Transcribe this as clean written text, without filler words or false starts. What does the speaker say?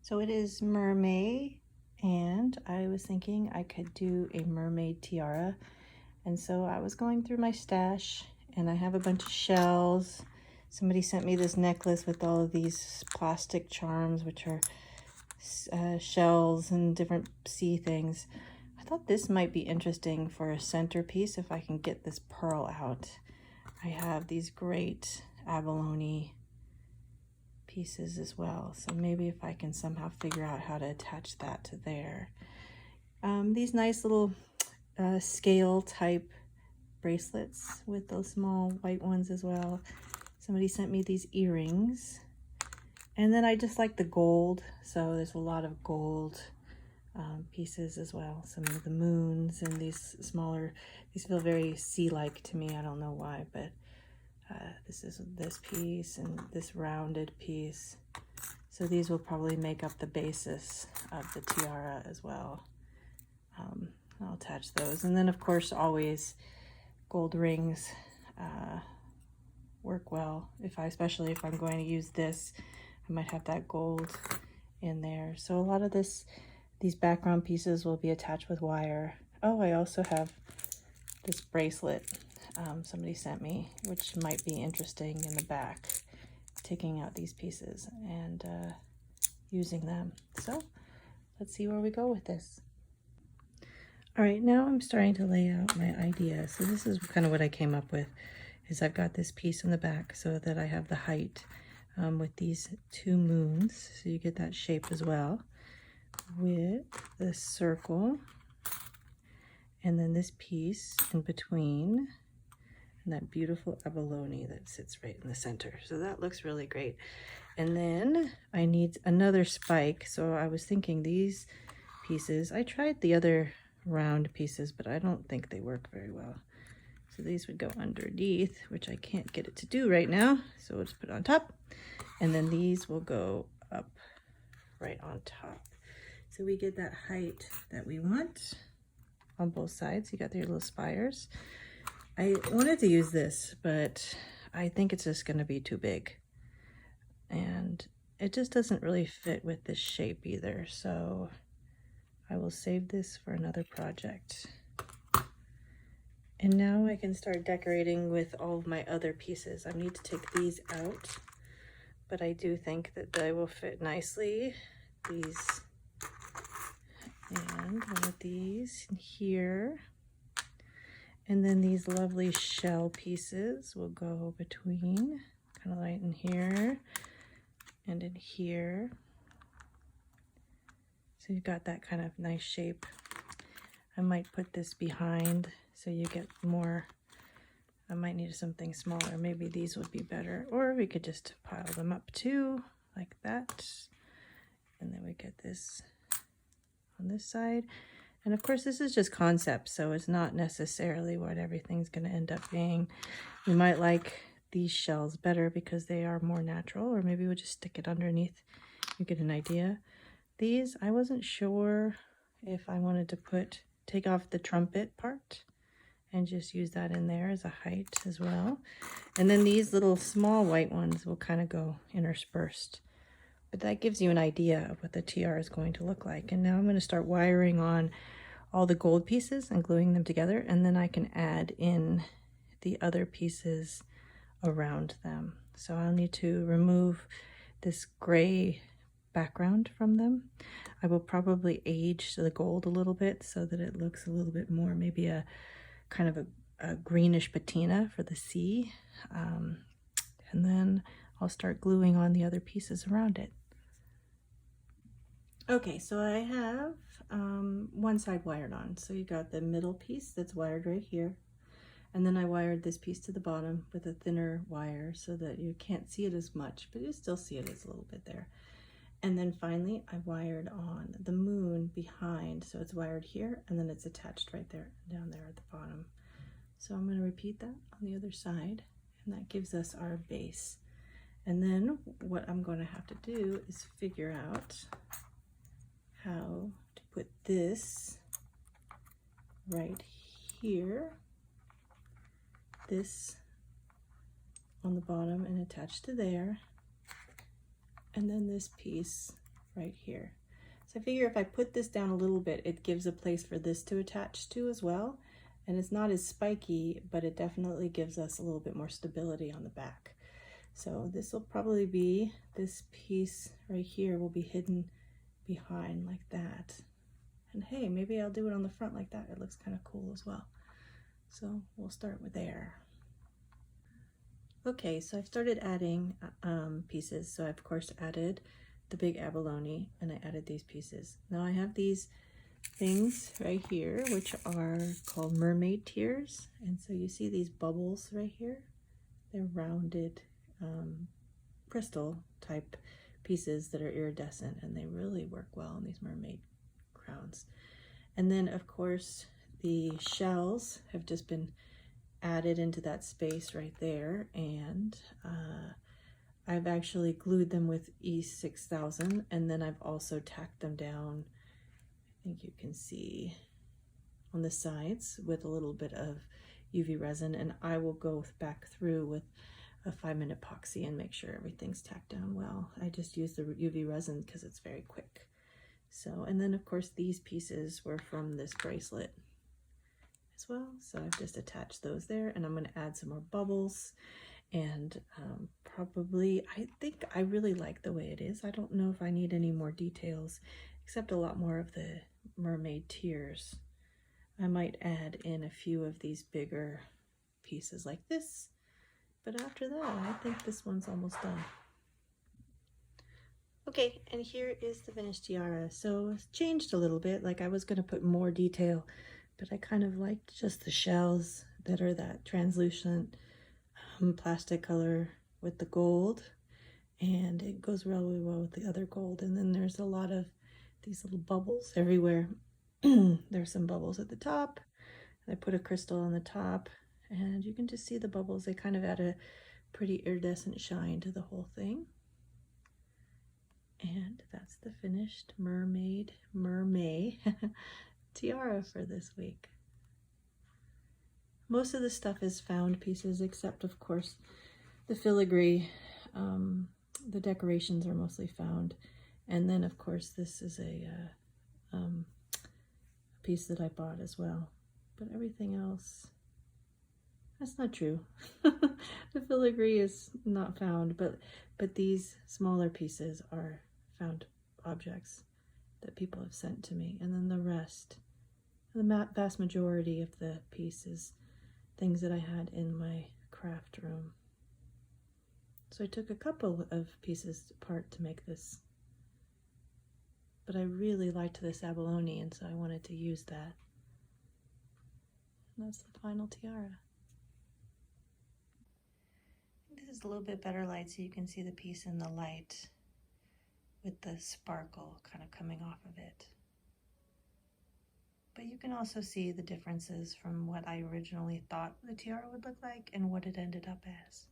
So it is Mer-may, and I was thinking I could do a mermaid tiara. And so I was going through my stash, and I have a bunch of shells. Somebody sent me this necklace with all of these plastic charms, which are shells and different sea things. I thought this might be interesting for a centerpiece if I can get this pearl out. I have these great abalone pieces as well, so maybe if I can somehow figure out how to attach that to there. These nice little scale type bracelets with those small white ones as well. Somebody sent me these earrings, and then I just like the gold, so there's a lot of gold pieces as well. Some of the moons and these smaller, these feel very sea-like to me. I don't know why, but this is this piece and this rounded piece. So these will probably make up the basis of the tiara as well. I'll attach those. And then of course, always gold rings work well. Especially if I'm going to use this, I might have that gold in there. So a lot of these background pieces will be attached with wire. Oh, I also have this bracelet somebody sent me, which might be interesting in the back, taking out these pieces and using them. So let's see where we go with this. All right, now I'm starting to lay out my idea. So this is kind of what I came up with, is I've got this piece in the back so that I have the height with these two moons, so you get that shape as well, with this circle, and then this piece in between, and that beautiful abalone that sits right in the center. So that looks really great. And then I need another spike. So I was thinking these pieces, I tried the other round pieces, but I don't think they work very well. So these would go underneath, which I can't get it to do right now. So we'll just put it on top. And then these will go up right on top. So we get that height that we want on both sides. You got your little spires. I wanted to use this, but I think it's just going to be too big. And it just doesn't really fit with this shape either. So I will save this for another project. And now I can start decorating with all of my other pieces. I need to take these out, but I do think that they will fit nicely. These, and one of these here. And then these lovely shell pieces will go between, kind of right in here and in here. So you've got that kind of nice shape. I might put this behind so you get more. I might need something smaller. Maybe these would be better. Or we could just pile them up too, like that. And then we get this on this side. And of course, this is just concept, so it's not necessarily what everything's going to end up being. You might like these shells better because they are more natural, or maybe we'll just stick it underneath. You get an idea. These, I wasn't sure if I wanted to take off the trumpet part and just use that in there as a height as well. And then these little small white ones will kind of go interspersed. But that gives you an idea of what the tiara is going to look like. And now I'm going to start wiring on all the gold pieces and gluing them together, and then I can add in the other pieces around them. So I'll need to remove this gray background from them. I will probably age the gold a little bit so that it looks a little bit more, maybe a kind of a greenish patina for the sea. And then I'll start gluing on the other pieces around it. Okay, so I have one side wired on. So you got the middle piece that's wired right here. And then I wired this piece to the bottom with a thinner wire so that you can't see it as much, but you still see it as a little bit there. And then finally, I wired on the moon behind. So it's wired here, and then it's attached right there, down there at the bottom. So I'm going to repeat that on the other side, and that gives us our base. And then what I'm going to have to do is figure out how to put this right here, this on the bottom and attached to there, and then this piece right here. So I figure if I put this down a little bit, it gives a place for this to attach to as well. And it's not as spiky, but it definitely gives us a little bit more stability on the back. So this will probably be, this piece right here will be hidden behind like that. And hey, maybe I'll do it on the front like that. It looks kind of cool as well. So we'll start with there. Okay, so I've started adding pieces. So I've of course added the big abalone, and I added these pieces. Now I have these things right here, which are called mermaid tears. And so you see these bubbles right here. They're rounded crystal type pieces that are iridescent, and they really work well on these mermaid crowns. And then of course the shells have just been added into that space right there, and I've actually glued them with E6000, and then I've also tacked them down, I think you can see on the sides, with a little bit of UV resin, and I will go back through with a 5-minute epoxy and make sure everything's tacked down well. I just use the UV resin because it's very quick. So, and then of course these pieces were from this bracelet as well, so I've just attached those there, and I'm going to add some more bubbles. And probably, I think I really like the way it is. I don't know if I need any more details, except a lot more of the mermaid tears. I might add in a few of these bigger pieces like this, but after that I think this one's almost done. Okay, and here is the finished tiara. So it's changed a little bit. Like, I was going to put more detail, but I kind of liked just the shells that are that translucent plastic color with the gold, and it goes really well with the other gold. And then there's a lot of these little bubbles everywhere. There's some bubbles at the top. I put a crystal on the top, and you can just see the bubbles. They kind of add a pretty iridescent shine to the whole thing. And that's the finished Mer-may tiara for this week. Most of the stuff is found pieces, except of course the filigree. The decorations are mostly found, and then of course this is a piece that I bought as well. But everything else, that's not true. The filigree is not found, but these smaller pieces are found objects that people have sent to me, and then the rest, the vast majority of the pieces, things that I had in my craft room. So I took a couple of pieces apart to make this, but I really liked this abalone, and so I wanted to use that. And that's the final tiara. This is a little bit better light, so you can see the piece in the light with the sparkle kind of coming off of it. But you can also see the differences from what I originally thought the tiara would look like and what it ended up as.